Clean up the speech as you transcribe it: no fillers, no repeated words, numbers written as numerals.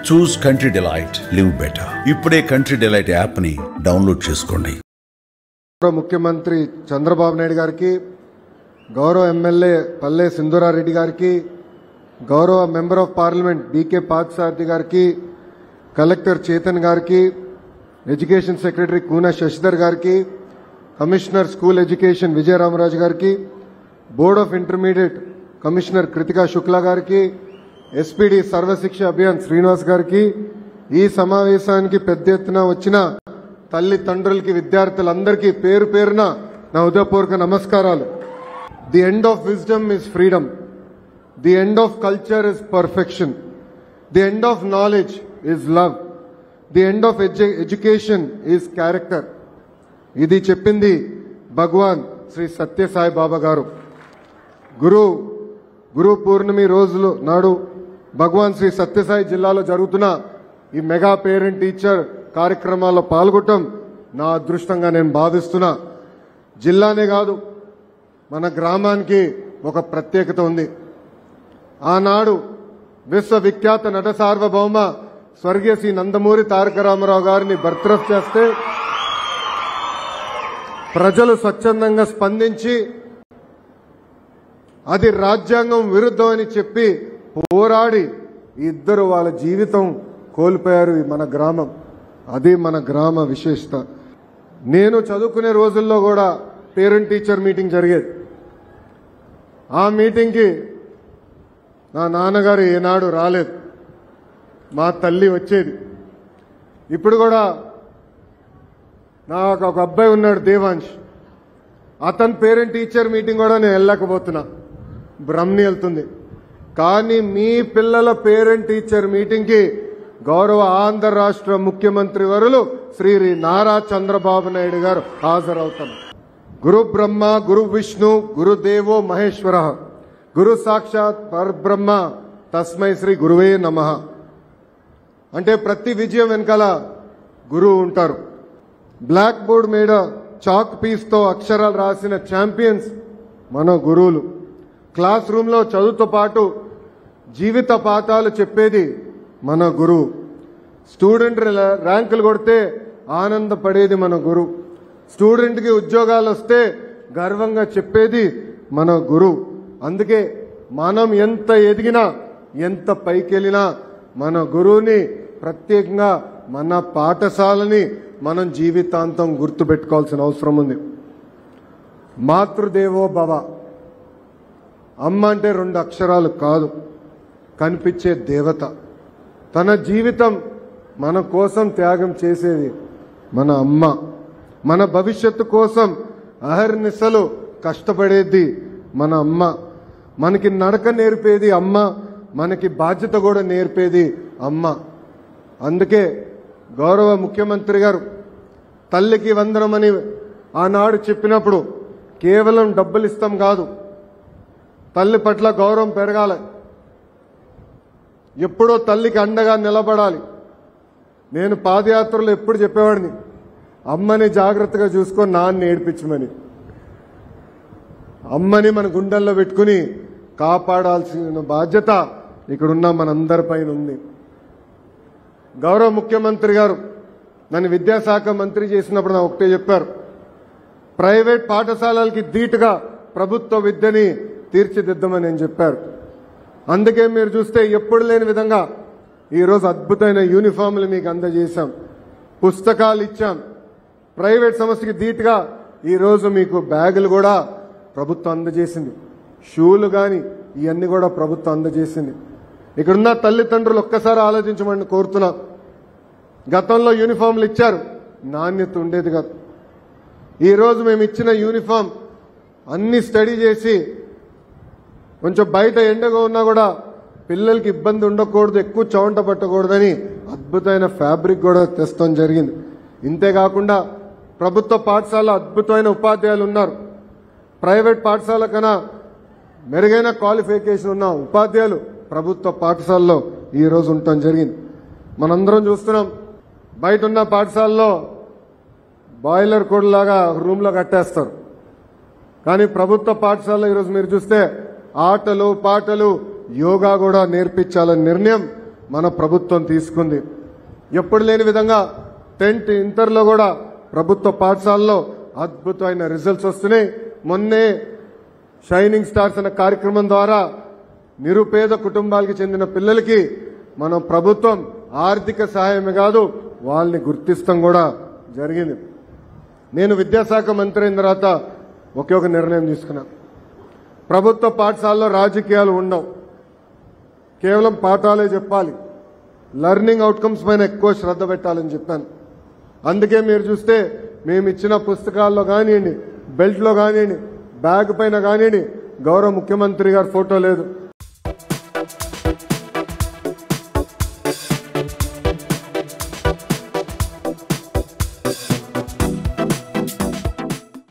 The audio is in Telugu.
చూస్ కంట్రీ డిలైట్, లివ్ బెటర్. ఇప్పుడే కంట్రీ డిలైట్ యాప్ ని డౌన్లోడ్ చేసుకోండి. ముఖ్యమంత్రి చంద్రబాబు నాయుడు గారికి, గౌరవ ఎమ్మెల్యే పల్లె సింధూరారెడ్డి గారికి, గౌరవ member of parliament BK Parthasarathi గారికి, కలెక్టర్ చేతన్ గారికి, ఎడ్యుకేషన్ సెక్రటరీ కూన శశిధర్ గారికి, కమిషనర్ స్కూల్ ఎడ్యుకేషన్ విజయరామరాజు గారికి, board of intermediate commissioner Kritika Shukla గారికి, ఎస్పీడీ సర్వశిక్ష అభియాన్ శ్రీనివాస్ గారికి, ఈ సమావేశానికి పెద్ద ఎత్తున వచ్చిన తల్లిదండ్రులకి, విద్యార్థులందరికీ పేరు పేరున నా హృదయపూర్వక నమస్కారాలు. The end of wisdom is freedom. The end of culture is perfection. The end of knowledge is love. The end of education is character. ఇది చెప్పింది భగవాన్ శ్రీ సత్యసాయి బాబా గారు. గురు పూర్ణిమ రోజులు నాడు భగవాన్ శ్రీ సత్యసాయి జిల్లాలో జరుగుతున్న ఈ మెగా పేరెంట్ టీచర్ కార్యక్రమాల్లో పాల్గొనడం నా అదృష్టంగా నేను భావిస్తున్నా. జిల్లానే కాదు, మన గ్రామానికి ఒక ప్రత్యేకత ఉంది. ఆనాడు విశ్వవిఖ్యాత నట సార్వభౌమ స్వర్గీయ శ్రీ నందమూరి తారక రామారావు గారిని బర్తరఫ్ చేస్తే ప్రజలు స్వచ్ఛందంగా స్పందించి అది రాజ్యాంగం విరుద్ధం అని చెప్పి పోరాడి ఇద్దరు వాళ్ళ జీవితం కోల్పోయారు. మన గ్రామం, అది మన గ్రామ విశేషత. నేను చదువుకునే రోజుల్లో కూడా పేరెంట్ టీచర్ మీటింగ్ జరిగేది. ఆ మీటింగ్కి నా నాన్నగారు ఏనాడు రాలేదు, మా తల్లి వచ్చేది. ఇప్పుడు కూడా నాకు ఒక అబ్బాయి ఉన్నాడు, దేవాంశ్. అతని పేరెంట్ టీచర్ మీటింగ్ కూడా నేను వెళ్ళలేకపోతున్నా, బ్రహ్మని వెళ్తుంది. కానీ మీ పిల్లల పేరెంట్ టీచర్ మీటింగ్కి గౌరవ ఆంధ్ర రాష్ట్ర ముఖ్యమంత్రి వరులు శ్రీ నారా చంద్రబాబు నాయుడు గారు హాజరవుతారు. గురు బ్రహ్మ గురు విష్ణు గురుదేవో మహేశ్వర, గురు సాక్షాత్ పరబ్రహ్మ తస్మై శ్రీ గురువే నమః. అంటే ప్రతి విజయం వెనకాల గురువు ఉంటారు. బ్లాక్ బోర్డ్ మీద చాక్ పీస్తో అక్షరాలు రాసిన ఛాంపియన్స్ మన గురువులు. క్లాస్ రూమ్లో చదువుతో పాటు జీవిత పాఠాలు చెప్పేది మన గురువు. స్టూడెంట్ ర్యాంకులు కొడితే ఆనందపడేది మన గురువు. స్టూడెంట్కి ఉద్యోగాలు వస్తే గర్వంగా చెప్పేది మన గురువు. అందుకే మనం ఎంత ఎదిగినా, ఎంత పైకెళ్ళినా మన గురువుని, ప్రత్యేకంగా మన పాఠశాలని మనం జీవితాంతం గుర్తుపెట్టుకోవాల్సిన అవసరం ఉంది. మాతృదేవో భవ. అమ్మ అంటే 2 అక్షరాలు కాదు, కనిపించే దేవత. తన జీవితం మన కోసం త్యాగం చేసేది మన అమ్మ. మన భవిష్యత్తు కోసం అహర్నిశలు కష్టపడేది మన అమ్మ. మనకి నడక నేర్పేది అమ్మ, మనకి బాధ్యత కూడా నేర్పేది అమ్మ. అందుకే గౌరవ ముఖ్యమంత్రి గారు తల్లికి వందనమని ఆనాడు చెప్పినప్పుడు కేవలం డబ్బులు ఇస్తాం కాదు, తల్లి పట్ల గౌరవం పెరగాలి. ఎప్పుడో తల్లికి అండగా నిలబడాలి. నేను పాదయాత్రలో ఎప్పుడు చెప్పేవాడిని, అమ్మని జాగ్రత్తగా చూసుకొని నాన్న ఏడ్పించమని. అమ్మని మన గుండెల్లో పెట్టుకుని కాపాడాల్సిన బాధ్యత ఇక్కడున్న మనందరిపైన ఉంది. గౌరవ ముఖ్యమంత్రి గారు నన్ను విద్యాశాఖ మంత్రి చేసినప్పుడు నాకు ఒకటే చెప్పారు, ప్రైవేట్ పాఠశాలలకి ధీటుగా ప్రభుత్వ విద్యని తీర్చిదిద్దామని నేను చెప్పారు. అందుకే మీరు చూస్తే ఎప్పుడు లేని విధంగా ఈరోజు అద్భుతమైన యూనిఫామ్లు మీకు అందజేశాం, పుస్తకాలు ఇచ్చాం. ప్రైవేట్ సంస్థకి ధీటుగా ఈరోజు మీకు బ్యాగులు కూడా ప్రభుత్వం అందజేసింది, షూలు కానీ ఇవన్నీ కూడా ప్రభుత్వం అందజేసింది. ఇక్కడున్న తల్లిదండ్రులు ఒక్కసారి ఆలోచించమని కోరుతున్నా. గతంలో యూనిఫామ్లు ఇచ్చారు, నాణ్యత ఉండేది కాదు. ఈరోజు మేము ఇచ్చిన యూనిఫామ్ అన్ని స్టడీ చేసి, కొంచెం బయట ఎండగా ఉన్నా కూడా పిల్లలకి ఇబ్బంది ఉండకూడదు, ఎక్కువ చౌంట పట్టకూడదని అద్భుతమైన ఫ్యాబ్రిక్ కూడా తెస్తాం జరిగింది. ఇంతేకాకుండా ప్రభుత్వ పాఠశాల అద్భుతమైన ఉపాధ్యాయులు ఉన్నారు. ప్రైవేట్ పాఠశాల కన్నా మెరుగైన క్వాలిఫికేషన్ ఉన్న ఉపాధ్యాయులు ప్రభుత్వ పాఠశాలలో ఈరోజు ఉండటం జరిగింది. మనందరం చూస్తున్నాం, బయట ఉన్న పాఠశాలలో బాయిలర్ కోడ్లాగా రూమ్లో కట్టేస్తారు. కానీ ప్రభుత్వ పాఠశాలలో ఈరోజు మీరు చూస్తే ఆటలు పాటలు యోగా కూడా నేర్పించాలనే నిర్ణయం మన ప్రభుత్వం తీసుకుంది. ఎప్పుడు లేని విధంగా 10th ఇంటర్లో కూడా ప్రభుత్వ పాఠశాలలో అద్భుతమైన రిజల్ట్స్ వస్తున్నాయి. మొన్నే షైనింగ్ స్టార్స్ అనే కార్యక్రమం ద్వారా నిరుపేద కుటుంబాలకు చెందిన పిల్లలకి మన ప్రభుత్వం ఆర్థిక సహాయమే కాదు వాళ్ళని గుర్తిస్తాం కూడా జరిగింది. నేను విద్యాశాఖ మంత్రి అయిన తర్వాత ఒకే ఒక నిర్ణయం తీసుకున్నా. ప్రభుత్వ పాఠశాలలో రాజకీయాలు ఉండవు, కేవలం పాఠాలే చెప్పాలి, లెర్నింగ్ అవుట్కమ్స్ పైన ఎక్కువ శ్రద్ధ పెట్టాలని చెప్పాను. అందుకే మీరు చూస్తే మేము ఇచ్చిన పుస్తకాల్లో కానివ్వండి, బెల్ట్లో కానివ్వండి, బ్యాగ్ పైన కానివ్వండి గౌరవ ముఖ్యమంత్రి గారి ఫోటో లేదు.